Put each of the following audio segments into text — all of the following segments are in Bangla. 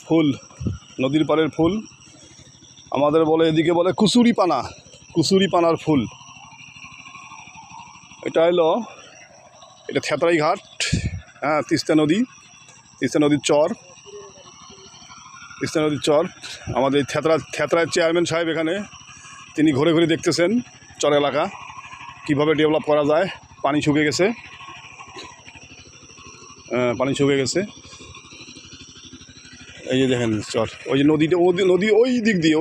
ফুল, নদীর পাড়ের ফুল। আমাদের বলে, এদিকে বলে কুচুরি পানার ফুল। এটা থেতরাই ঘাট, তিস্তা নদীর চর। আমাদের থেতরার চেয়ারম্যান সাহেব এখানে, তিনি ঘুরে ঘুরে দেখতেছেন চর এলাকা কীভাবে ডেভেলপ করা যায়। পানি শুকিয়ে গেছে, এই যে দেখেন চর, ওই যে নদী ওই দিক দিয়ে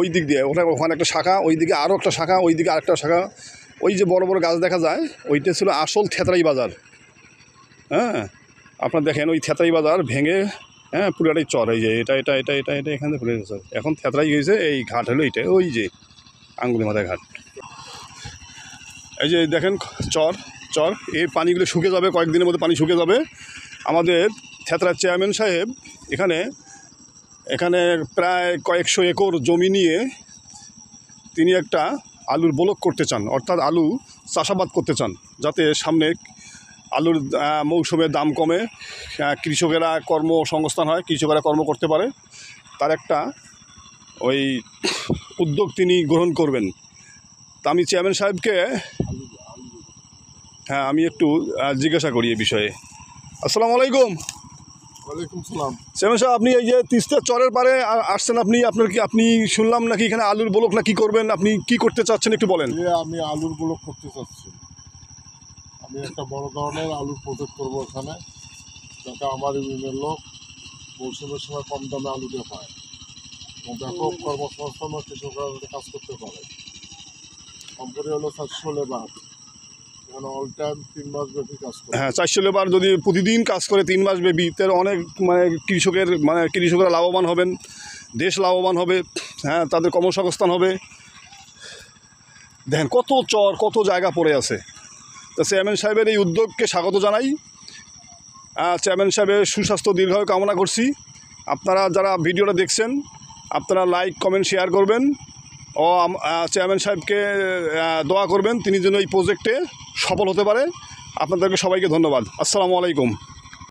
ওখানে একটা শাখা, ওই দিকে আরও একটা শাখা, ওই দিকে আরেকটা শাখা। ওই যে বড় বড় গাছ দেখা যায়, ওইটা ছিল আসল থেতরাই বাজার। আপনার দেখেন ওই থেতরাই বাজার ভেঙে পুরাটাই চর। এই যে এটা এখানে পুরো চর। এখন থেতরাই গেছে, এই ঘাট হলো এইটা, ওই যে আঙ্গুলি মাথায় ঘাট। এই যে দেখেন চর, এই পানিগুলো শুকিয়ে যাবে, কয়েকদিনের মধ্যে পানি শুকিয়ে যাবে। আমাদের থেতরার চেয়ারম্যান সাহেব এখানে প্রায় কয়েকশো একর জমি নিয়ে তিনি একটা আলুর ব্লক করতে চান, অর্থাৎ আলু চাষাবাদ করতে চান, যাতে সামনে আলুর মৌসুমে দাম কমে, কৃষকেরা কর্মসংস্থান হয়, কৃষকেরা কর্ম করতে পারে। তার একটা ওই উদ্যোগ তিনি গ্রহণ করবেন। তা আমি চেয়ারম্যান সাহেবকে আমি একটু জিজ্ঞাসা করি এই বিষয়ে। আসসালামু আলাইকুম। ওয়ালাইকুম সালাম। চেয়ারম্যান সাহেব, আপনি এই যে তিস্তা চরের পারে আসছেন, আপনি শুনলাম নাকি এখানে আলুর ব্লক না কি করবেন, আপনি কি করতে চাচ্ছেন একটু বলেন। আমি আলুর ব্লক করতে চাচ্ছি। আমি একটা বড় ধরনের আলুর প্রজেক্ট করবো এখানে, যাতে আমার ইউনিয়নের লোক মৌসুমের সময় কম দামে আলুটা পায় এবং ব্যাপক কর্মসংস্থান কৃষকরা কাজ করতে পারে। কোম্পানি হলো 400 লেবার, এখানে অল টাইম 3 মাস ব্যাপী কাজ করে। 400 লেবার যদি প্রতিদিন কাজ করে 3 মাস ব্যাপী, তার অনেক কৃষকরা লাভবান হবেন, দেশ লাভবান হবে, তাদের কর্মসংস্থান হবে। দেখেন কত চর, কত জায়গা পড়ে আছে। তা চেয়ারম্যান সাহেবের এই উদ্যোগকে স্বাগত জানাই। চেয়ারম্যান সাহেবের সুস্বাস্থ্য দীর্ঘায়ু কামনা করছি। আপনারা যারা ভিডিওটা দেখছেন, আপনারা লাইক, কমেন্ট, শেয়ার করবেন ও চেয়ারম্যান সাহেবকে দোয়া করবেন, তিনি যেন এই প্রজেক্টে সফল হতে পারে। আপনাদেরকে সবাইকে ধন্যবাদ। আসসালামু আলাইকুম।